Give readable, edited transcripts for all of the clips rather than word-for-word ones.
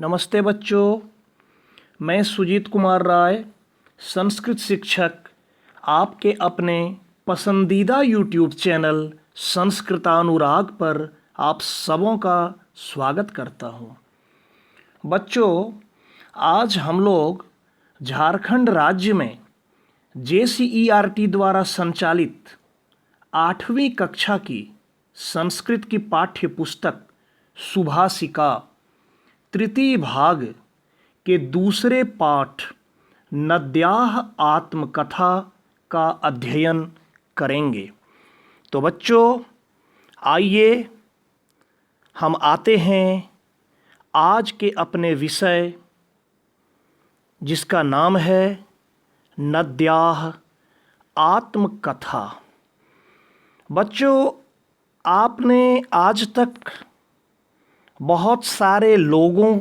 नमस्ते बच्चों, मैं सुजीत कुमार राय, संस्कृत शिक्षक, आपके अपने पसंदीदा यूट्यूब चैनल संस्कृतानुराग पर आप सबों का स्वागत करता हूँ। बच्चों, आज हम लोग झारखंड राज्य में JCERT द्वारा संचालित 8वीं कक्षा की संस्कृत की पाठ्य पुस्तक सुभाषिका तृतीय भाग के दूसरे पाठ नद्याः आत्मकथा का अध्ययन करेंगे। तो बच्चों, आइए हम आते हैं आज के अपने विषय, जिसका नाम है नद्याः आत्मकथा। बच्चों, आपने आज तक बहुत सारे लोगों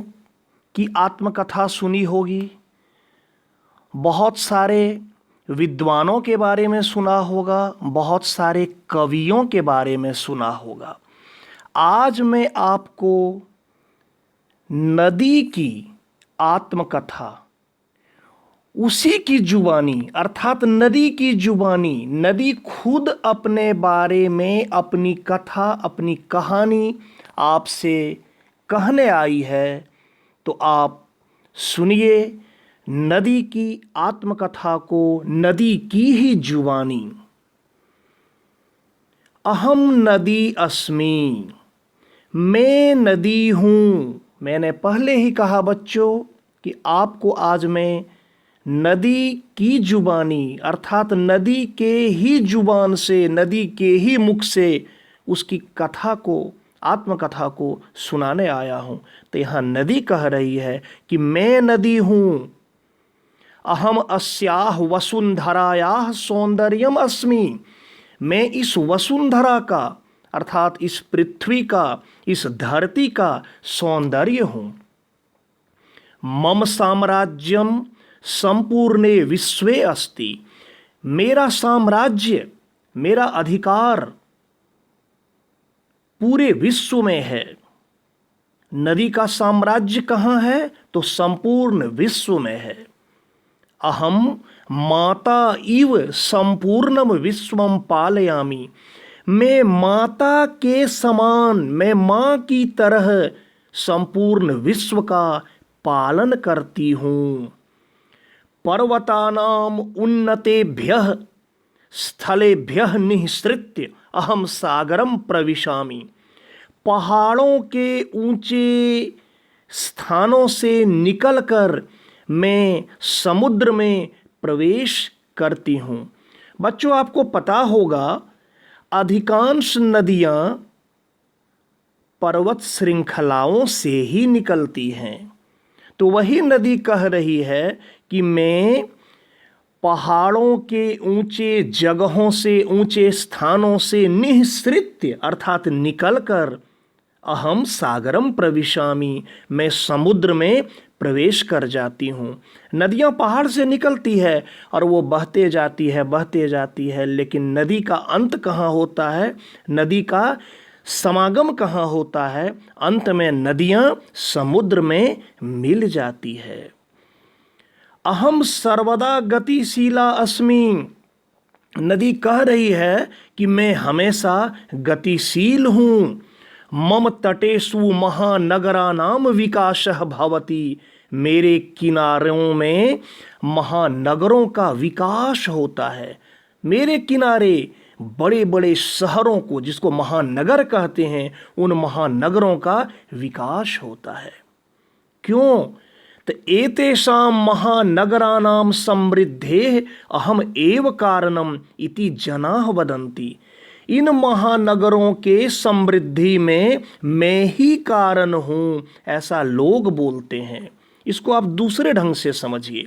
की आत्मकथा सुनी होगी, बहुत सारे विद्वानों के बारे में सुना होगा, बहुत सारे कवियों के बारे में सुना होगा। आज मैं आपको नदी की आत्मकथा, उसी की जुबानी अर्थात नदी की जुबानी, नदी खुद अपने बारे में अपनी कथा, अपनी कहानी आपसे कहने आई है। तो आप सुनिए नदी की आत्मकथा को, नदी की ही जुबानी। अहम नदी अस्मि, मैं नदी हूँ। मैंने पहले ही कहा बच्चों कि आपको आज मैं नदी की जुबानी अर्थात नदी के ही जुबान से, नदी के ही मुख से उसकी कथा को, आत्मकथा को सुनाने आया हूँ। तो यहाँ नदी कह रही है कि मैं नदी हूँ। अहम अस्याः वसुंधरायाः सौंदर्यम अस्मि, मैं इस वसुंधरा का अर्थात इस पृथ्वी का, इस धरती का सौंदर्य हूँ। मम साम्राज्यम संपूर्णे विश्वे अस्ति, मेरा साम्राज्य, मेरा अधिकार पूरे विश्व में है। नदी का साम्राज्य कहाँ है? तो संपूर्ण विश्व में है। अहम माता इव संपूर्णम विश्वम पालयामि, मैं माता के समान, मैं माँ की तरह संपूर्ण विश्व का पालन करती हूँ। पर्वतानाम उन्नतेभ्यः स्थलेभ्यः निःसृत्य अहम सागरम प्रविशामि, पहाड़ों के ऊंचे स्थानों से निकलकर मैं समुद्र में प्रवेश करती हूँ। बच्चों, आपको पता होगा अधिकांश नदियाँ पर्वत श्रृंखलाओं से ही निकलती हैं। तो वही नदी कह रही है कि मैं पहाड़ों के ऊंचे जगहों से, ऊंचे स्थानों से निःसृत्य अर्थात निकलकर अहम सागरम प्रविशामि, मैं समुद्र में प्रवेश कर जाती हूँ। नदियाँ पहाड़ से निकलती है और वो बहते जाती है, बहते जाती है, लेकिन नदी का अंत कहाँ होता है? नदी का समागम कहाँ होता है? अंत में नदियाँ समुद्र में मिल जाती है। अहम सर्वदा गतिशीला अस्मि, नदी कह रही है कि मैं हमेशा गतिशील हूँ। मम तटेषु महानगराणाम विकासः भवति, मेरे किनारों में महानगरों का विकास होता है। मेरे किनारे बड़े बड़े शहरों को, जिसको महानगर कहते हैं, उन महानगरों का विकास होता है। क्यों? तो एतेषां महानगराणां समृद्धेः अहम एव कारणम इति जनाः वदन्ति, इन महानगरों के समृद्धि में मैं ही कारण हूँ, ऐसा लोग बोलते हैं। इसको आप दूसरे ढंग से समझिए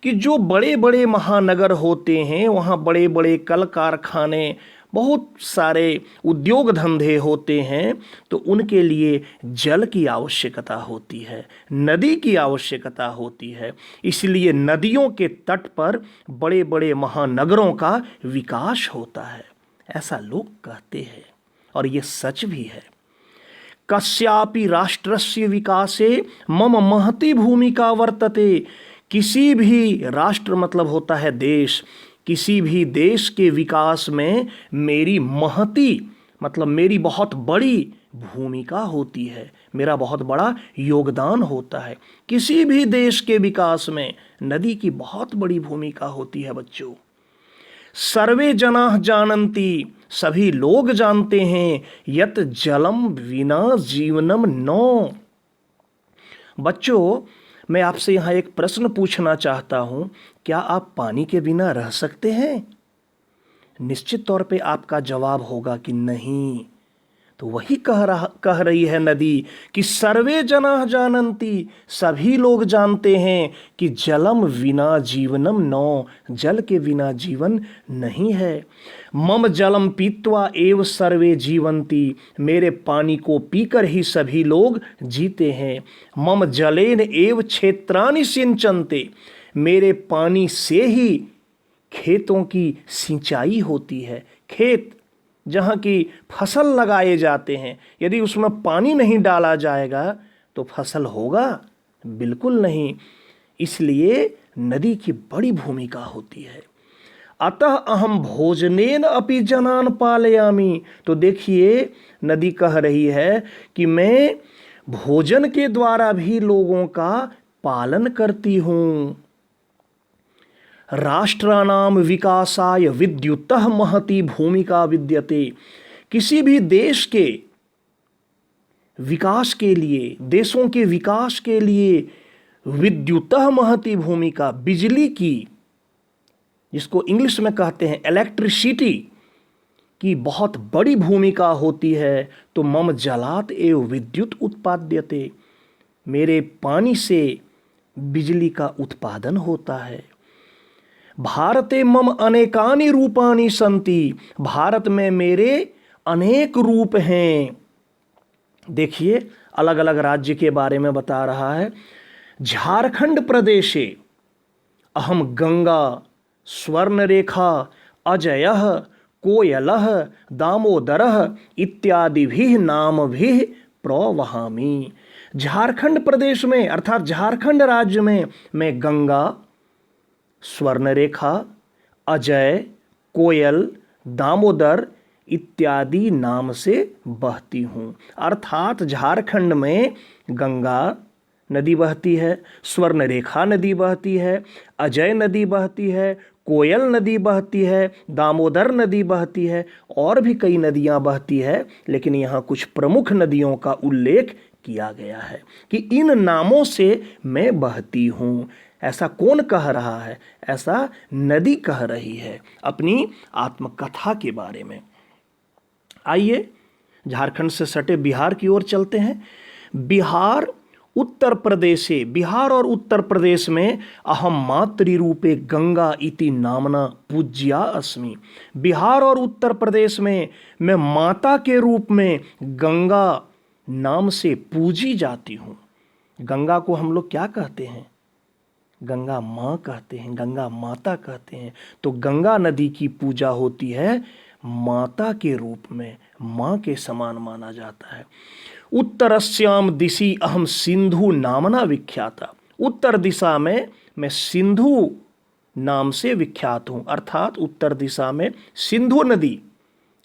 कि जो बड़े बड़े महानगर होते हैं, वहाँ बड़े बड़े कल कारखाने, बहुत सारे उद्योग धंधे होते हैं, तो उनके लिए जल की आवश्यकता होती है, नदी की आवश्यकता होती है। इसलिए नदियों के तट पर बड़े बड़े महानगरों का विकास होता है, ऐसा लोग कहते हैं और ये सच भी है। कस्यापि राष्ट्रस्य विकासे मम महती भूमिका वर्तते। किसी भी राष्ट्र मतलब होता है देश, किसी भी देश के विकास में मेरी महती मतलब मेरी बहुत बड़ी भूमिका होती है, मेरा बहुत बड़ा योगदान होता है। किसी भी देश के विकास में नदी की बहुत बड़ी भूमिका होती है बच्चों। सर्वे जनाः जानन्ति, सभी लोग जानते हैं, यत जलम विना जीवनम न। बच्चों, मैं आपसे यहाँ एक प्रश्न पूछना चाहता हूँ, क्या आप पानी के बिना रह सकते हैं? निश्चित तौर पे आपका जवाब होगा कि नहीं। तो वही कह रही है नदी कि सर्वे जनाः जानन्ति, सभी लोग जानते हैं कि जलम विना जीवनम न, जल के बिना जीवन नहीं है। मम जलम पीत्वा एव सर्वे जीवन्ति, मेरे पानी को पीकर ही सभी लोग जीते हैं। मम जलेन एव क्षेत्राणि सिंचन्ते, मेरे पानी से ही खेतों की सिंचाई होती है। खेत जहाँ की फसल लगाए जाते हैं, यदि उसमें पानी नहीं डाला जाएगा तो फसल होगा? बिल्कुल नहीं। इसलिए नदी की बड़ी भूमिका होती है। अतः अहम भोजनेन अपि जनान पालयामि, तो देखिए नदी कह रही है कि मैं भोजन के द्वारा भी लोगों का पालन करती हूँ। राष्ट्राणाम विकासाय विद्युतः महती भूमिका विद्यते, किसी भी देश के विकास के लिए, देशों के विकास के लिए विद्युतः महती भूमिका, बिजली की, जिसको इंग्लिश में कहते हैं इलेक्ट्रिसिटी की बहुत बड़ी भूमिका होती है। तो मम जलात एव विद्युत उत्पाद्यते, मेरे पानी से बिजली का उत्पादन होता है। भारते मम अनेकानि रूपाणि सन्ति, भारत में मेरे अनेक रूप हैं। देखिए अलग अलग राज्य के बारे में बता रहा है। झारखंड प्रदेशे अहम गंगा स्वर्णरेखा अजयः कोयलः दामोदरः इत्यादिभिः नामभिः प्रवहामि। झारखंड प्रदेश में अर्थात झारखंड राज्य में मैं गंगा, स्वर्णरेखा, अजय, कोयल, दामोदर इत्यादि नाम से बहती हूँ। अर्थात झारखंड में गंगा नदी बहती है, स्वर्णरेखा नदी बहती है, अजय नदी बहती है, कोयल नदी बहती है, दामोदर नदी बहती है, और भी कई नदियाँ बहती है। लेकिन यहाँ कुछ प्रमुख नदियों का उल्लेख किया गया है कि इन नामों से मैं बहती हूँ। ऐसा कौन कह रहा है? ऐसा नदी कह रही है अपनी आत्मकथा के बारे में। आइए झारखंड से सटे बिहार की ओर चलते हैं। बिहार उत्तर प्रदेशे, बिहार और उत्तर प्रदेश में अहम मातृरूपे गंगा इति नामना पूज्या अस्मि। बिहार और उत्तर प्रदेश में मैं माता के रूप में गंगा नाम से पूजी जाती हूँ। गंगा को हम लोग क्या कहते हैं? गंगा माँ कहते हैं, गंगा माता कहते हैं। तो गंगा नदी की पूजा होती है माता के रूप में, माँ के समान माना जाता है। उत्तरस्याम दिशि अहम सिंधु नामना विख्याता, उत्तर दिशा में मैं सिंधु नाम से विख्यात हूँ। अर्थात उत्तर दिशा में सिंधु नदी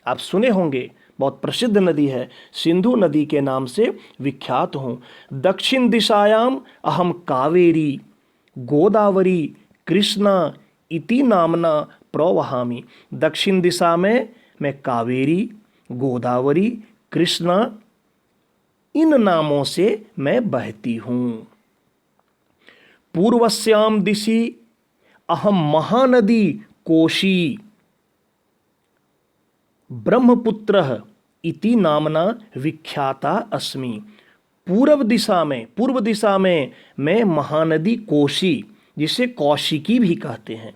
आप सुने होंगे, बहुत प्रसिद्ध नदी है, सिंधु नदी के नाम से विख्यात हूँ। दक्षिण दिशायाम अहम कावेरी गोदावरी कृष्णा इति नामना प्रवहामि, दक्षिण दिशा में मैं कावेरी, गोदावरी, कृष्णा इन नामों से मैं बहती हूँ। पूर्वस्याम दिशि अहम महानदी कोशी ब्रह्मपुत्रः इति नामना विख्याता अस्मि। पूर्व दिशा में मैं महानदी कोशी, जिसे कौशिकी भी कहते हैं,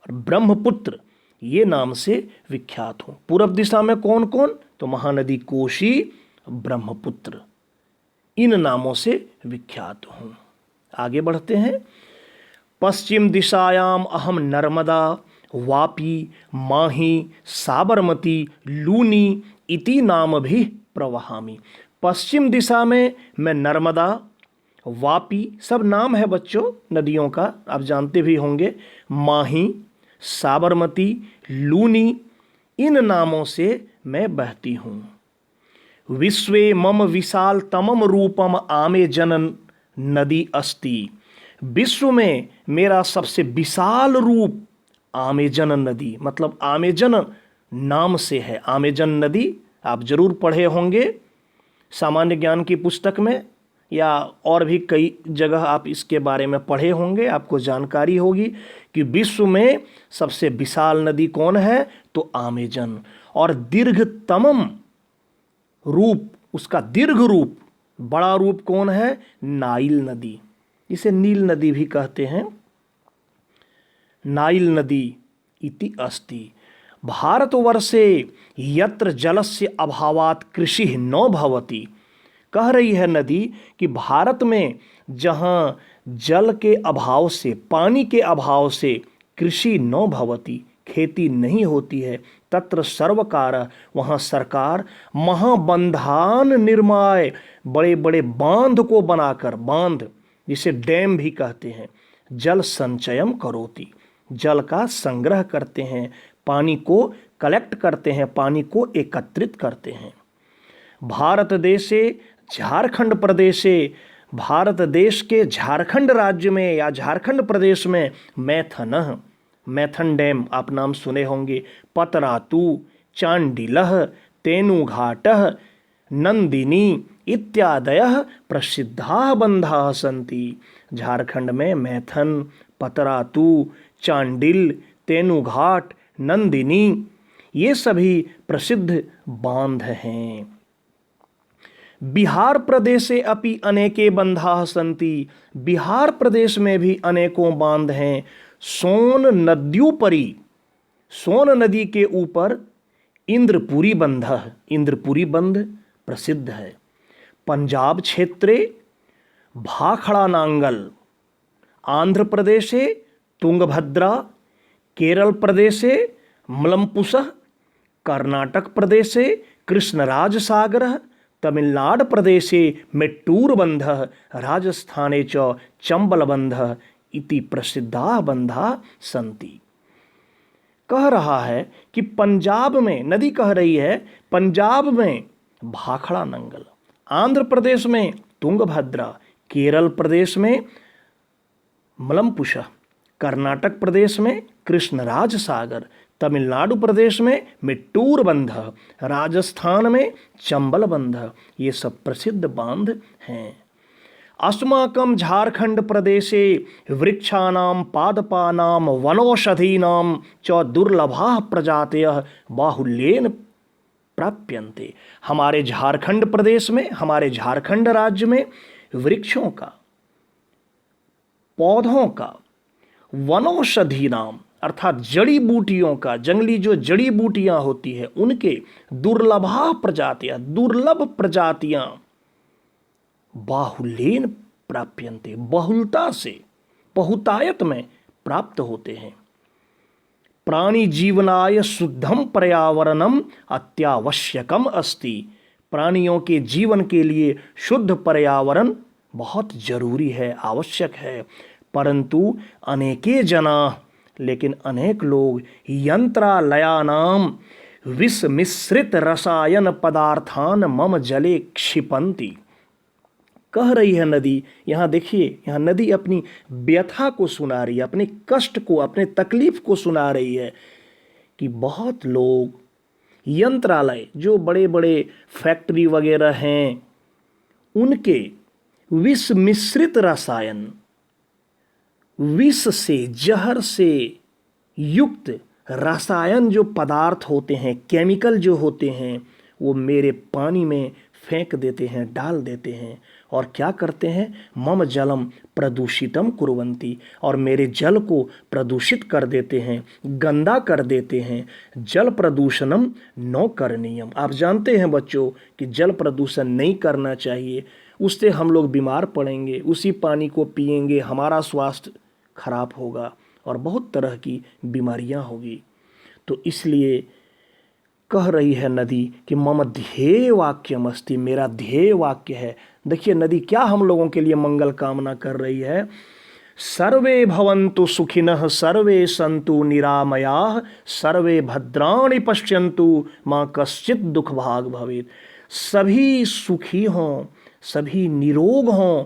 और ब्रह्मपुत्र ये नाम से विख्यात हूँ। पूर्व दिशा में कौन कौन? तो महानदी कोशी, ब्रह्मपुत्र, इन नामों से विख्यात हूँ। आगे बढ़ते हैं। पश्चिम दिशायाम अहम नर्मदा वापी माही साबरमती लूनी इति नाम भी प्रवहामि। पश्चिम दिशा में मैं नर्मदा, वापी, सब नाम है बच्चों नदियों का, आप जानते भी होंगे, माही, साबरमती, लूनी, इन नामों से मैं बहती हूँ। विश्वे मम विशाल तमम रूपम आमे जनन नदी अस्ति। विश्व में मेरा सबसे विशाल रूप आमेजन नदी, मतलब आमेजन नाम से है। आमेजन नदी आप जरूर पढ़े होंगे सामान्य ज्ञान की पुस्तक में, या और भी कई जगह आप इसके बारे में पढ़े होंगे, आपको जानकारी होगी कि विश्व में सबसे विशाल नदी कौन है, तो आमेजन। और दीर्घतमम रूप, उसका दीर्घ रूप, बड़ा रूप कौन है, नाइल नदी, इसे नील नदी भी कहते हैं। नाइल नदी इति अस्ति। भारतवर्षे यत्र जलस्य अभावात् कृषि न भवति। कह रही है नदी कि भारत में जहाँ जल के अभाव से, पानी के अभाव से कृषि न भवति, खेती नहीं होती है, तत्र सर्वकार, वहाँ सरकार महाबंधान निर्माय, बड़े बड़े बांध को बनाकर, बांध जिसे डैम भी कहते हैं, जल संचयम करोति, जल का संग्रह करते हैं, पानी को कलेक्ट करते हैं, पानी को एकत्रित करते हैं। भारत देशे झारखंड प्रदेशे, भारत देश के झारखंड राज्य में या झारखंड प्रदेश में मैथन, मैथन डैम आप नाम सुने होंगे, पतरातु, चांडिलः, तेनुघाटः, नंदिनी इत्यादयः प्रसिद्धाः बंधाः सन्ति। झारखंड में मैथन, पतरातु, चांडिल, तेनुघाट, नंदिनी, ये सभी प्रसिद्ध बांध हैं। बिहार प्रदेशे अपि अनेके बंधाः सन्ति। बिहार प्रदेश में भी अनेकों बांध हैं। सोन नद्युपरि, सोन नदी के ऊपर इंद्रपुरी बंधः, इंद्रपुरी बंध प्रसिद्ध है। पंजाब क्षेत्रे भाखड़ा नांगल, आंध्र प्रदेशे तुंगभद्रा, केरल प्रदेशे मलम्पुसः, कर्नाटक प्रदेशे कृष्णराज सागरः, तमिलनाडु प्रदेशे मेट्टूर बंधः, राजस्थाने च चंबल बंधः इति प्रसिद्धा बंधा संति। कह रहा है कि पंजाब में, नदी कह रही है पंजाब में भाखड़ा नंगल, आंध्र प्रदेश में तुंगभद्रा, केरल प्रदेश में मलम्पुषा, कर्नाटक प्रदेश में कृष्णराज सागर, तमिलनाडु प्रदेश में मेट्टूर बंध, राजस्थान में चंबल बंध, ये सब प्रसिद्ध बांध हैं। अस्माकं झारखंड प्रदेशे वृक्षाणां पादपानां वनौषधीनां च दुर्लभाः प्रजातयः बाहुल्येन प्राप्यन्ते। हमारे झारखंड प्रदेश में, हमारे झारखंड राज्य में वृक्षों का, पौधों का, वनौषधि नाम अर्थात जड़ी बूटियों का, जंगली जो जड़ी बूटियां होती है उनके दुर्लभा प्रजातियां, दुर्लभ प्रजातियां बाहुल्येन प्राप्यन्ते, बहुलता से, बहुतायत में प्राप्त होते हैं। प्राणी जीवनाय शुद्धम पर्यावरणम अत्यावश्यकम अस्ति। प्राणियों के जीवन के लिए शुद्ध पर्यावरण बहुत जरूरी है, आवश्यक है। परंतु अनेके जना, लेकिन अनेक लोग यंत्रालयानाम विष मिश्रित रसायन पदार्थान मम जले क्षिपन्ति। कह रही है नदी, यहाँ देखिए, यहाँ नदी अपनी व्यथा को सुना रही है, अपने कष्ट को, अपने तकलीफ को सुना रही है कि बहुत लोग यंत्रालय, जो बड़े बड़े फैक्ट्री वगैरह हैं, उनके विष मिश्रित रसायन, विष से, जहर से युक्त रसायन जो पदार्थ होते हैं, केमिकल जो होते हैं, वो मेरे पानी में फेंक देते हैं, डाल देते हैं। और क्या करते हैं, मम जलम प्रदूषितम कुर्वन्ति, और मेरे जल को प्रदूषित कर देते हैं, गंदा कर देते हैं। जल प्रदूषणम न करणीयम। आप जानते हैं बच्चों कि जल प्रदूषण नहीं करना चाहिए, उससे हम लोग बीमार पड़ेंगे, उसी पानी को पिएंगे, हमारा स्वास्थ्य खराब होगा और बहुत तरह की बीमारियां होगी। तो इसलिए कह रही है नदी कि मम ध्येय वाक्यम अस्ति, मेरा ध्येय वाक्य है। देखिए नदी क्या हम लोगों के लिए मंगल कामना कर रही है। सर्वे भवन्तु सुखिनः सर्वे सन्तु निरामयाः सर्वे भद्राणि पश्यन्तु माँ कश्चित् दुख भाग भवेत्। सभी सुखी हों, सभी निरोग हों,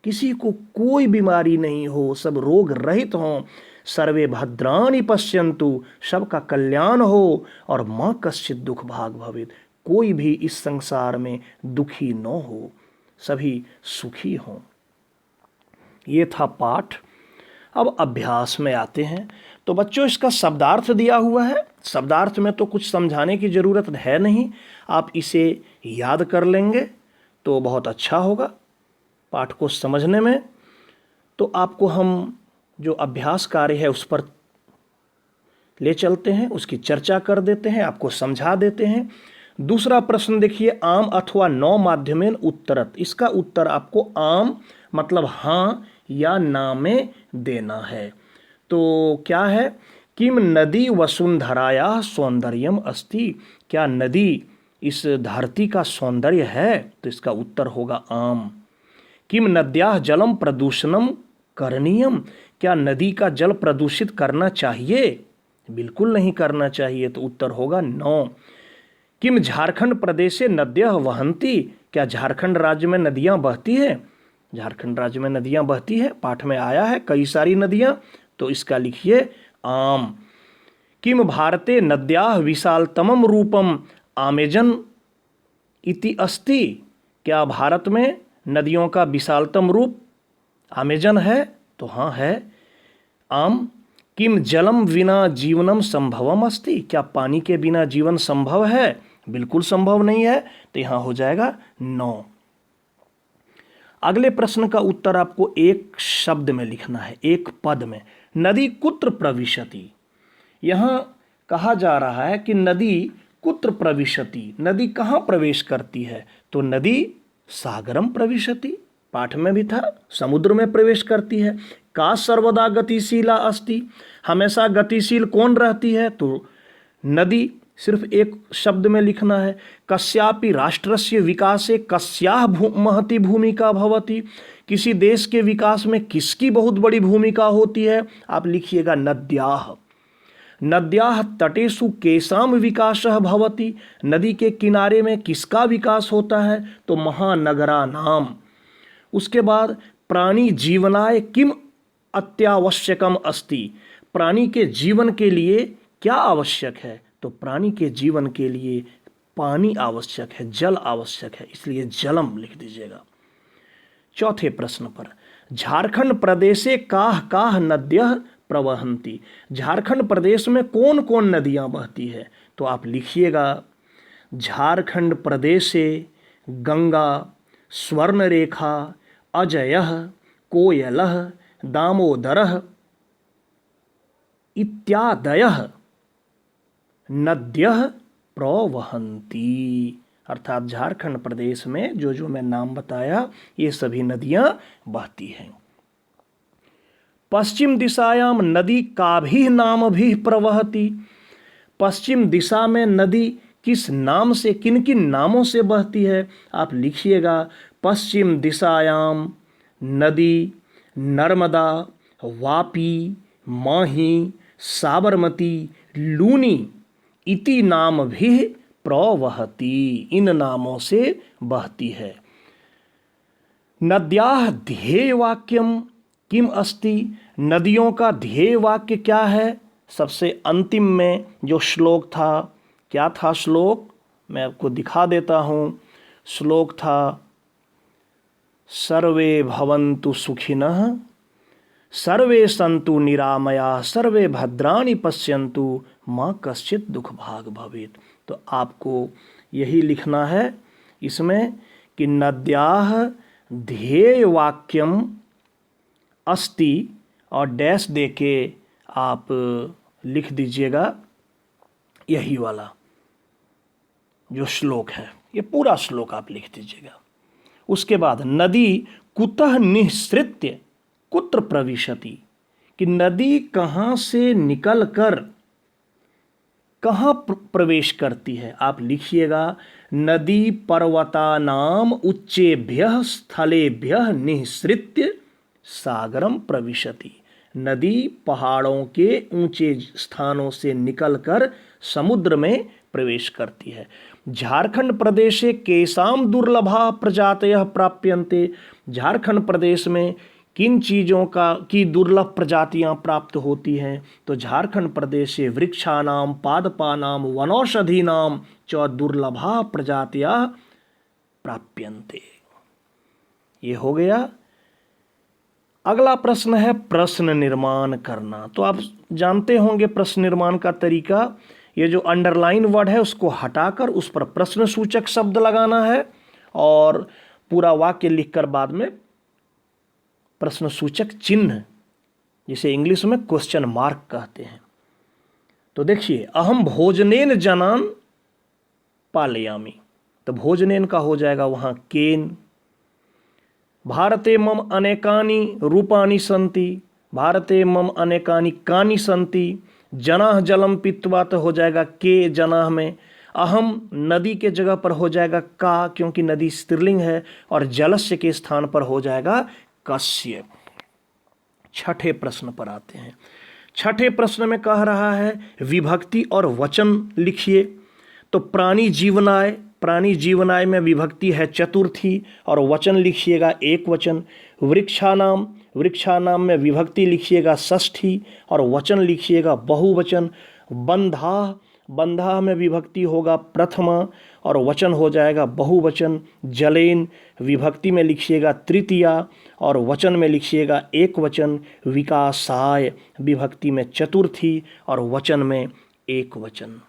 किसी को कोई बीमारी नहीं हो, सब रोग रहित हों। सर्वे भद्राणि पश्यन्तु, सबका कल्याण हो। और माँ कश्चित् दुख भाग भवेत्, कोई भी इस संसार में दुखी न हो, सभी सुखी हों। ये था पाठ। अब अभ्यास में आते हैं। तो बच्चों इसका शब्दार्थ दिया हुआ है। शब्दार्थ में तो कुछ समझाने की ज़रूरत है नहीं, आप इसे याद कर लेंगे तो बहुत अच्छा होगा पाठ को समझने में। तो आपको हम जो अभ्यास कार्य है उस पर ले चलते हैं, उसकी चर्चा कर देते हैं, आपको समझा देते हैं। दूसरा प्रश्न देखिए, आम अथवा न माध्यमेन उत्तरत। इसका उत्तर आपको आम मतलब हाँ या ना में देना है। तो क्या है, किम नदी वसुंधराया सौंदर्यम अस्ति, क्या नदी इस धरती का सौंदर्य है? तो इसका उत्तर होगा आम। किम नद्याः जलम प्रदूषणम करणीयम, क्या नदी का जल प्रदूषित करना चाहिए? बिल्कुल नहीं करना चाहिए, तो उत्तर होगा नो। किम झारखंड प्रदेशे नद्यः वहन्ति, क्या झारखंड राज्य में नदियां बहती हैं? झारखंड राज्य में नदियां बहती है, पाठ में आया है कई सारी नदियां, तो इसका लिखिए आम। किम भारते नद्याः विशालतमम रूपम आमेजन इति अस्ति, क्या भारत में नदियों का विशालतम रूप अमेजन है? तो हाँ है, आम। किम जलम विना जीवनम संभवम अस्ति, क्या पानी के बिना जीवन संभव है? बिल्कुल संभव नहीं है, तो यहाँ हो जाएगा नो। अगले प्रश्न का उत्तर आपको एक शब्द में लिखना है, एक पद में। नदी कुत्र प्रविशति, यहाँ कहा जा रहा है कि नदी कुत्र प्रविशति, नदी कहाँ प्रवेश करती है? तो नदी सागरम प्रविशति, पाठ में भी था, समुद्र में प्रवेश करती है। का सर्वदा गतिशीला अस्ति, हमेशा गतिशील कौन रहती है? तो नदी, सिर्फ एक शब्द में लिखना है। कस्यापि राष्ट्रस्य विकासे कस्याः महती भूमिका भवति, किसी देश के विकास में किसकी बहुत बड़ी भूमिका होती है? आप लिखिएगा नद्याः। नद्याः तटेषु केषां विकासः भवति, नदी के किनारे में किसका विकास होता है? तो महानगराणां। उसके बाद प्राणी जीवनाय किम अत्यावश्यकम अस्ति, प्राणी के जीवन के लिए क्या आवश्यक है? तो प्राणी के जीवन के लिए पानी आवश्यक है, जल आवश्यक है, इसलिए जलम लिख दीजिएगा। चौथे प्रश्न पर, झारखंड प्रदेशे काह काह नद्यः प्रवहन्ति, झारखंड प्रदेश में कौन कौन नदियां बहती है? तो आप लिखिएगा झारखंड प्रदेशे गंगा, स्वर्णरेखा, अजयः, कोयलः, दामोदरः इत्यादयः नद्यः प्रवहन्ति, अर्थात झारखंड प्रदेश में जो मैं नाम बताया ये सभी नदियां बहती हैं। पश्चिम दिशायाम नदी काभिः नामभिः प्रवहति, पश्चिम दिशा में नदी किस नाम से, किन किन नामों से बहती है? आप लिखिएगा पश्चिम दिशायाम नदी नर्मदा, वापी, माही, साबरमती, लूनी इति नाम भी प्रवहति, इन नामों से बहती है। नद्याः ध्येय वाक्यम किम अस्ति, नदियों का ध्येय वाक्य क्या है? सबसे अंतिम में जो श्लोक था, क्या था श्लोक? मैं आपको दिखा देता हूँ। श्लोक था सर्वे भवन्तु सुखिनः सर्वे सन्तु निरामयाः सर्वे भद्राणि पश्यन्तु माँ कश्चित् दुख भाग भवेत्। तो आपको यही लिखना है इसमें कि नद्याः ध्येय वाक्यम अस्ति और डैश देके आप लिख दीजिएगा यही वाला जो श्लोक है, ये पूरा श्लोक आप लिख दीजिएगा। उसके बाद नदी कुतः निःसृत्य कुत्र प्रविशति, कि नदी कहाँ से निकल कर कहाँ प्रवेश करती है? आप लिखिएगा, नदी पर्वतानाम उच्चेभ्यः स्थलेभ्यः निःसृत्य सागरम प्रविशति। नदी पहाड़ों के ऊंचे स्थानों से निकलकर समुद्र में प्रवेश करती है। झारखंड प्रदेशे केसाम दुर्लभा प्रजातयः प्राप्यन्ते। झारखंड प्रदेश में किन चीज़ों की दुर्लभ प्रजातियां प्राप्त होती हैं? तो झारखंड प्रदेश से वृक्षानाम पादपानाम वनौषधीनाम च दुर्लभा प्रजातियां प्राप्यन्ते। ये हो गया। अगला प्रश्न है प्रश्न निर्माण करना। तो आप जानते होंगे प्रश्न निर्माण का तरीका। ये जो अंडरलाइन वर्ड है उसको हटाकर उस पर प्रश्न सूचक शब्द लगाना है और पूरा वाक्य लिखकर बाद में प्रश्न सूचक चिन्ह, जिसे इंग्लिश में क्वेश्चन मार्क कहते हैं। तो देखिए, अहम भोजनेन जनान पालयामि, तो भोजनेन का हो जाएगा वहाँ केन। भारते मम अनेकानि रूपाणि सन्ति, भारते मम अनेकानि कानि सन्ति। जनाः जलम पीत्वा तो हो जाएगा के जनाः में। अहम नदी के जगह पर हो जाएगा का, क्योंकि नदी स्त्रीलिंग है, और जलस्य के स्थान पर हो जाएगा कस्य। छठे प्रश्न पर आते हैं। छठे प्रश्न में कह रहा है विभक्ति और वचन लिखिए। तो प्राणी जीवनाय, प्राणी जीवनाय में विभक्ति है चतुर्थी और वचन लिखिएगा एक वचन। वृक्षानाम, वृक्षानाम में विभक्ति लिखिएगा षष्ठी और वचन लिखिएगा बहुवचन। बंधा, बंधा में विभक्ति होगा प्रथमा और वचन हो जाएगा बहुवचन। जलेन, विभक्ति में लिखिएगा तृतीया और वचन में लिखिएगा एक वचन। विकासाय, विभक्ति में चतुर्थी और वचन में एक वचन।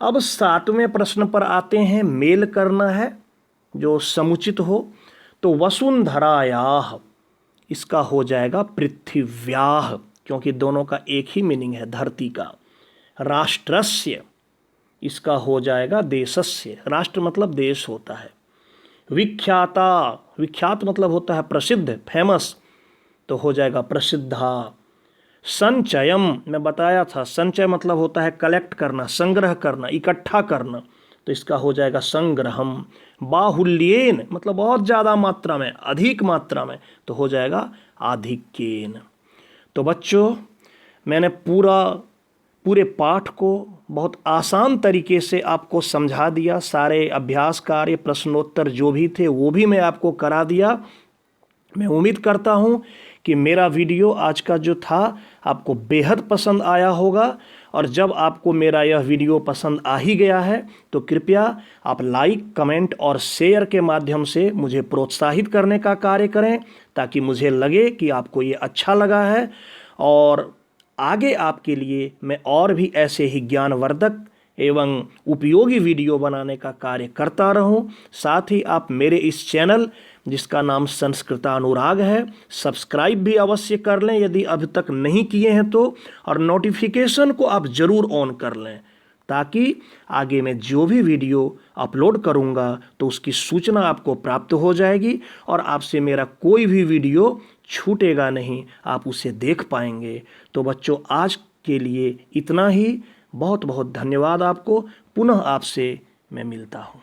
अब सातवें प्रश्न पर आते हैं। मेल करना है जो समुचित हो। तो वसुंधरायाः, इसका हो जाएगा पृथिव्याः, क्योंकि दोनों का एक ही मीनिंग है धरती का। राष्ट्रस्य, इसका हो जाएगा देशस्य। राष्ट्र मतलब देश होता है। विख्याता, विख्यात मतलब होता है प्रसिद्ध, फेमस, तो हो जाएगा प्रसिद्धा। संचयम, मैं बताया था संचय मतलब होता है कलेक्ट करना, संग्रह करना, इकट्ठा करना, तो इसका हो जाएगा संग्रहम। बाहुल्येन मतलब बहुत ज़्यादा मात्रा में, अधिक मात्रा में, तो हो जाएगा आधिक्येन। तो बच्चों, मैंने पूरे पाठ को बहुत आसान तरीके से आपको समझा दिया। सारे अभ्यास कार्य, प्रश्नोत्तर जो भी थे वो भी मैं आपको करा दिया। मैं उम्मीद करता हूँ कि मेरा वीडियो आज का जो था आपको बेहद पसंद आया होगा। और जब आपको मेरा यह वीडियो पसंद आ ही गया है तो कृपया आप लाइक, कमेंट और शेयर के माध्यम से मुझे प्रोत्साहित करने का कार्य करें, ताकि मुझे लगे कि आपको ये अच्छा लगा है और आगे आपके लिए मैं और भी ऐसे ही ज्ञानवर्धक एवं उपयोगी वीडियो बनाने का कार्य करता रहूं। साथ ही आप मेरे इस चैनल, जिसका नाम संस्कृतानुराग है, सब्सक्राइब भी अवश्य कर लें यदि अभी तक नहीं किए हैं तो, और नोटिफिकेशन को आप ज़रूर ऑन कर लें, ताकि आगे मैं जो भी वीडियो अपलोड करूंगा तो उसकी सूचना आपको प्राप्त हो जाएगी और आपसे मेरा कोई भी वीडियो छूटेगा नहीं, आप उसे देख पाएंगे। तो बच्चों, आज के लिए इतना ही। बहुत बहुत धन्यवाद आपको। पुनः आपसे मैं मिलता हूँ।